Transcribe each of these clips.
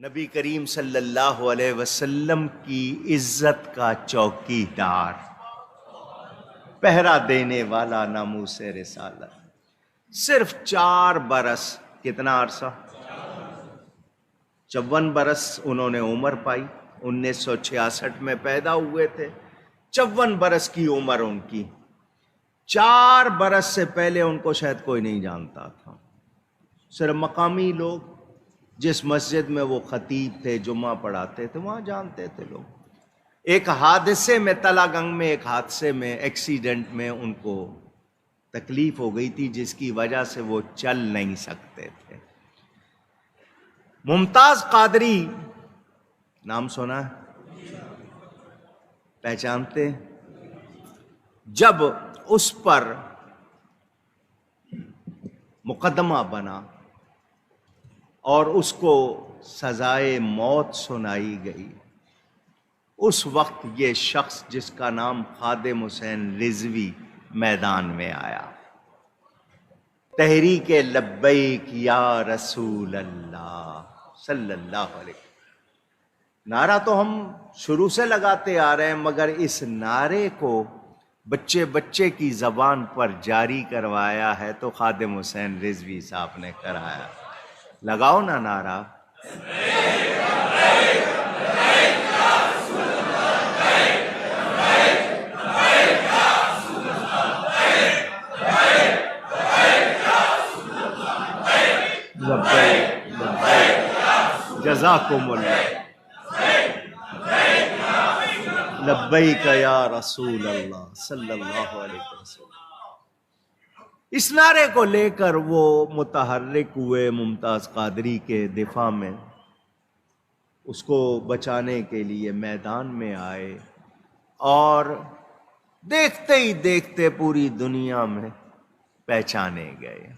نبی کریم صلی اللہ علیہ وسلم کی عزت کا چوکی دار، پہرا دینے والا ناموس رسالت۔ صرف 4 برس، کتنا عرصہ؟ 54 برس انہوں نے عمر پائی۔ 1966 میں پیدا ہوئے تھے، 54 برس کی عمر ان کی۔ 4 برس سے پہلے ان کو شاید کوئی نہیں جانتا تھا، صرف مقامی لوگ، جس مسجد میں وہ خطیب تھے، جمعہ پڑھاتے تھے، وہاں جانتے تھے لوگ۔ ایک حادثے میں، تلا گنگ میں ایک حادثے میں، ایکسیڈنٹ میں ان کو تکلیف ہو گئی تھی، جس کی وجہ سے وہ چل نہیں سکتے تھے۔ ممتاز قادری نام سنا ہے؟ پہچانتے؟ جب اس پر مقدمہ بنا اور اس کو سزائے موت سنائی گئی، اس وقت یہ شخص جس کا نام خادم حسین رضوی میدان میں آیا، تحریک لبیک یا رسول اللہ صلی اللہ علیہ وسلم۔ نعرہ تو ہم شروع سے لگاتے آ رہے ہیں، مگر اس نعرے کو بچے بچے کی زبان پر جاری کروایا ہے تو خادم حسین رضوی صاحب نے کرایا۔ لگاؤ نا نعرہ۔ جزاکم اللہ، لبیک یا رسول اللہ صلی اللہ علیہ وسلم۔ اس نعرے کو لے کر وہ متحرک ہوئے ممتاز قادری کے دفاع میں، اس کو بچانے کے لیے میدان میں آئے، اور دیکھتے ہی دیکھتے پوری دنیا میں پہچانے گئے۔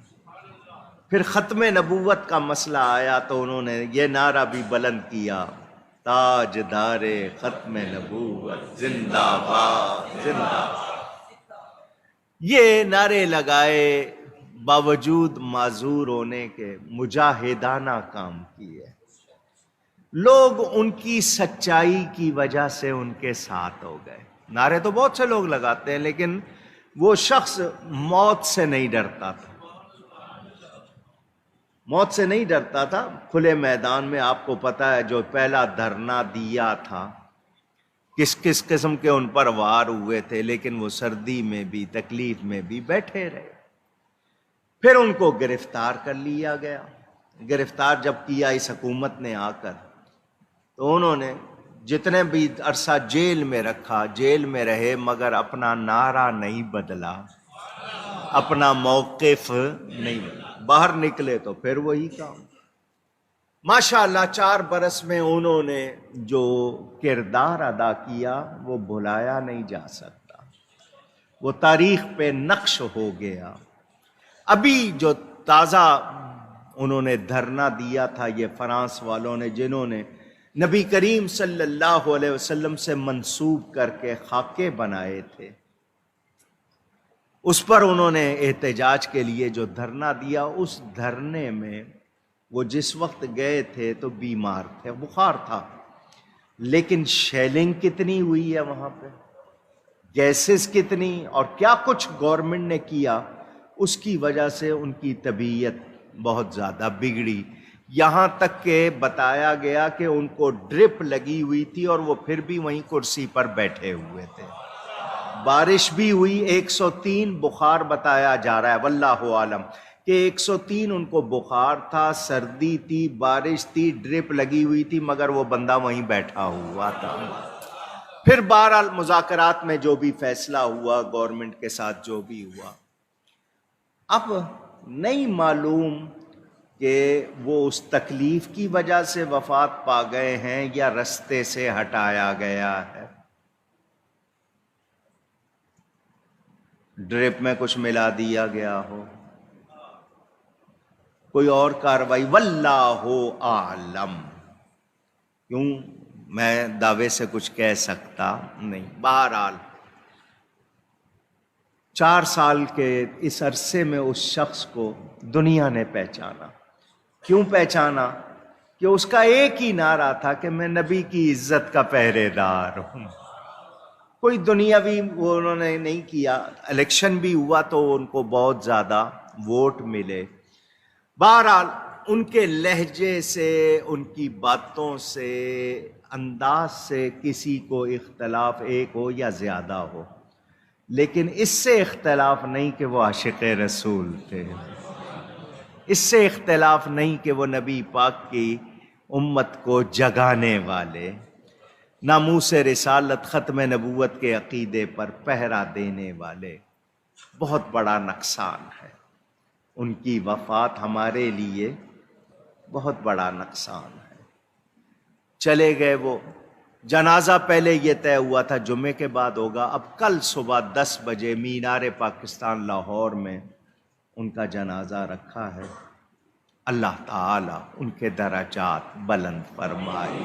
پھر ختم نبوت کا مسئلہ آیا تو انہوں نے یہ نعرہ بھی بلند کیا، تاجدار ختم نبوت زندہ باد زندہ باد۔ یہ نعرے لگائے، باوجود معذور ہونے کے مجاہدانہ کام کیے۔ لوگ ان کی سچائی کی وجہ سے ان کے ساتھ ہو گئے۔ نعرے تو بہت سے لوگ لگاتے ہیں، لیکن وہ شخص موت سے نہیں ڈرتا تھا، موت سے نہیں ڈرتا تھا۔ کھلے میدان میں آپ کو پتا ہے جو پہلا دھرنا دیا تھا، کس کس قسم کے ان پر وار ہوئے تھے، لیکن وہ سردی میں بھی، تکلیف میں بھی بیٹھے رہے۔ پھر ان کو گرفتار کر لیا گیا۔ گرفتار جب کیا اس حکومت نے آ کر، تو انہوں نے جتنے بھی عرصہ جیل میں رکھا، جیل میں رہے، مگر اپنا نعرہ نہیں بدلا، اپنا موقف نہیں بدلا۔ باہر نکلے تو پھر وہی کام۔ ماشاءاللہ 4 برس میں انہوں نے جو کردار ادا کیا وہ بھلایا نہیں جا سکتا، وہ تاریخ پہ نقش ہو گیا۔ ابھی جو تازہ انہوں نے دھرنا دیا تھا، یہ فرانس والوں نے، جنہوں نے نبی کریم صلی اللہ علیہ وسلم سے منسوب کر کے خاکے بنائے تھے، اس پر انہوں نے احتجاج کے لیے جو دھرنا دیا، اس دھرنے میں وہ جس وقت گئے تھے تو بیمار تھے، بخار تھا، لیکن شیلنگ کتنی ہوئی ہے وہاں پہ، گیسز کتنی، اور کیا کچھ گورنمنٹ نے کیا، اس کی وجہ سے ان کی طبیعت بہت زیادہ بگڑی۔ یہاں تک کہ بتایا گیا کہ ان کو ڈرپ لگی ہوئی تھی اور وہ پھر بھی وہیں کرسی پر بیٹھے ہوئے تھے۔ بارش بھی ہوئی، 103 بخار بتایا جا رہا ہے، واللہ عالم، کہ 103 ان کو بخار تھا، سردی تھی، بارش تھی، ڈرپ لگی ہوئی تھی، مگر وہ بندہ وہیں بیٹھا ہوا تھا۔ پھر بہرحال مذاکرات میں جو بھی فیصلہ ہوا، گورنمنٹ کے ساتھ جو بھی ہوا، اب نہیں معلوم کہ وہ اس تکلیف کی وجہ سے وفات پا گئے ہیں یا رستے سے ہٹایا گیا ہے۔ ڈرپ میں کچھ ملا دیا گیا ہو، کوئی اور کاروائی، واللہ اعلم۔ کیوں میں دعوے سے کچھ کہہ سکتا نہیں۔ بہرحال 4 سال کے اس عرصے میں اس شخص کو دنیا نے پہچانا۔ کیوں پہچانا؟ کہ اس کا ایک ہی نعرہ تھا کہ میں نبی کی عزت کا پہرے دار ہوں. کوئی دنیاوی وہ انہوں نے نہیں کیا. الیکشن بھی ہوا تو ان کو بہت زیادہ ووٹ ملے. بہرحال ان کے لہجے سے، ان کی باتوں سے، انداز سے کسی کو اختلاف ایک ہو یا زیادہ ہو، لیکن اس سے اختلاف نہیں کہ وہ عاشق رسول تھے. اس سے اختلاف نہیں کہ وہ نبی پاک کی امت کو جگانے والے، ناموس رسالت ختم نبوت کے عقیدے پر پہرا دینے والے. بہت بڑا نقصان ہے. ان کی وفات ہمارے لیے بہت بڑا نقصان ہے. چلے گئے وہ. جنازہ پہلے یہ طے ہوا تھا جمعے کے بعد ہوگا. اب کل صبح 10 بجے مینار پاکستان لاہور میں ان کا جنازہ رکھا ہے. اللہ تعالی ان کے درجات بلند فرمائے.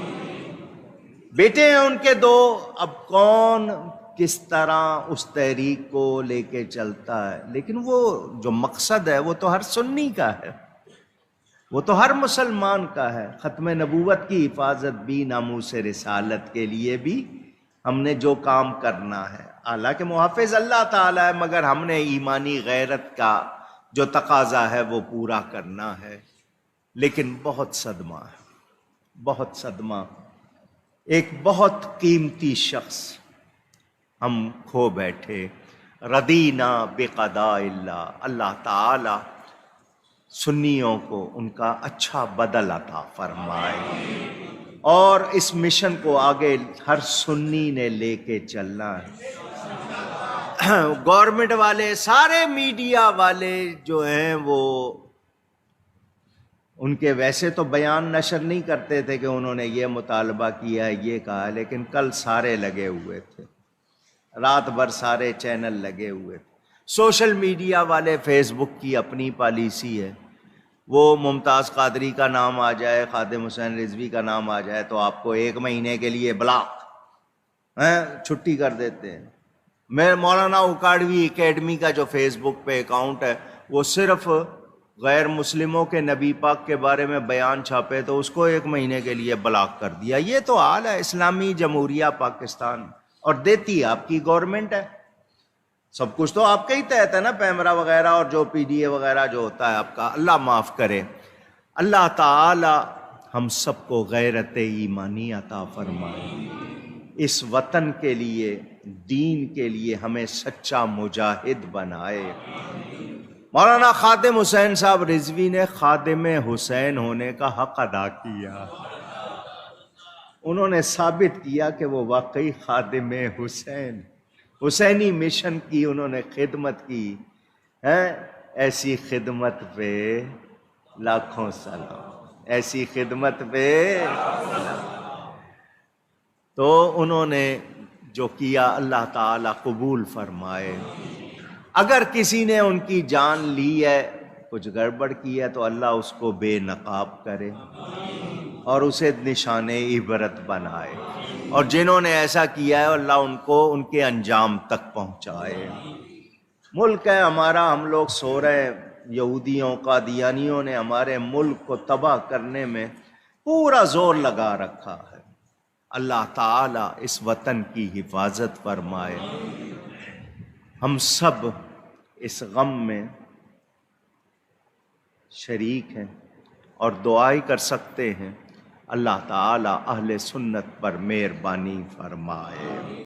بیٹے ہیں ان کے 2. اب کون کس طرح اس تحریک کو لے کے چلتا ہے، لیکن وہ جو مقصد ہے وہ تو ہر سنی کا ہے، وہ تو ہر مسلمان کا ہے. ختم نبوت کی حفاظت بھی، ناموس رسالت کے لیے بھی ہم نے جو کام کرنا ہے. حالانکہ محافظ اللہ تعالیٰ ہے، مگر ہم نے ایمانی غیرت کا جو تقاضا ہے وہ پورا کرنا ہے. لیکن بہت صدمہ ہے، بہت صدمہ. ایک بہت قیمتی شخص ہم کھو بیٹھے. رضینا بقضاء اللہ. اللہ تعالی سنیوں کو ان کا اچھا بدل عطا فرمائے، اور اس مشن کو آگے ہر سنی نے لے کے چلنا ہے. گورنمنٹ والے، سارے میڈیا والے جو ہیں وہ ان کے ویسے تو بیان نشر نہیں کرتے تھے کہ انہوں نے یہ مطالبہ کیا ہے، یہ کہا، لیکن کل سارے لگے ہوئے تھے. رات بھر سارے چینل لگے ہوئے تھے. سوشل میڈیا والے، فیس بک کی اپنی پالیسی ہے، وہ ممتاز قادری کا نام آ جائے، خادم حسین رضوی کا نام آ جائے تو آپ کو 1 مہینے کے لیے بلاک چھٹی کر دیتے ہیں. میں مولانا اکاڑوی اکیڈمی کا جو فیس بک پہ اکاؤنٹ ہے وہ صرف غیر مسلموں کے نبی پاک کے بارے میں بیان چھاپے تو اس کو 1 مہینے کے لیے بلاک کر دیا. یہ تو حال ہے اسلامی جمہوریہ پاکستان. اور دیتی آپ کی گورنمنٹ ہے، سب کچھ تو آپ کے ہی تحت ہے نا، پیمرا وغیرہ اور جو پی ڈی اے وغیرہ جو ہوتا ہے آپ کا. اللہ معاف کرے. اللہ تعالی ہم سب کو غیرت ایمانی عطا فرمائے. اس وطن کے لیے، دین کے لیے ہمیں سچا مجاہد بنائے. مولانا خادم حسین صاحب رضوی نے خادم حسین ہونے کا حق ادا کیا. انہوں نے ثابت کیا کہ وہ واقعی خادم حسین، حسینی مشن کی انہوں نے خدمت کی ہے. ایسی خدمت پہ لاکھوں سلام، ایسی خدمت پہ. تو انہوں نے جو کیا اللہ تعالی قبول فرمائے. اگر کسی نے ان کی جان لی ہے، کچھ گڑبڑ کی ہے، تو اللہ اس کو بے نقاب کرے اور اسے نشان عبرت بنائے. اور جنہوں نے ایسا کیا ہے اللہ ان کو ان کے انجام تک پہنچائے. ملک ہے ہمارا، ہم لوگ سو رہے ہیں. یہودیوں، قادیانیوں نے ہمارے ملک کو تباہ کرنے میں پورا زور لگا رکھا ہے. اللہ تعالی اس وطن کی حفاظت فرمائے. ہم سب اس غم میں شریک ہیں اور دعائی کر سکتے ہیں. اللہ تعالی اہل سنت پر مہربانی فرمائے.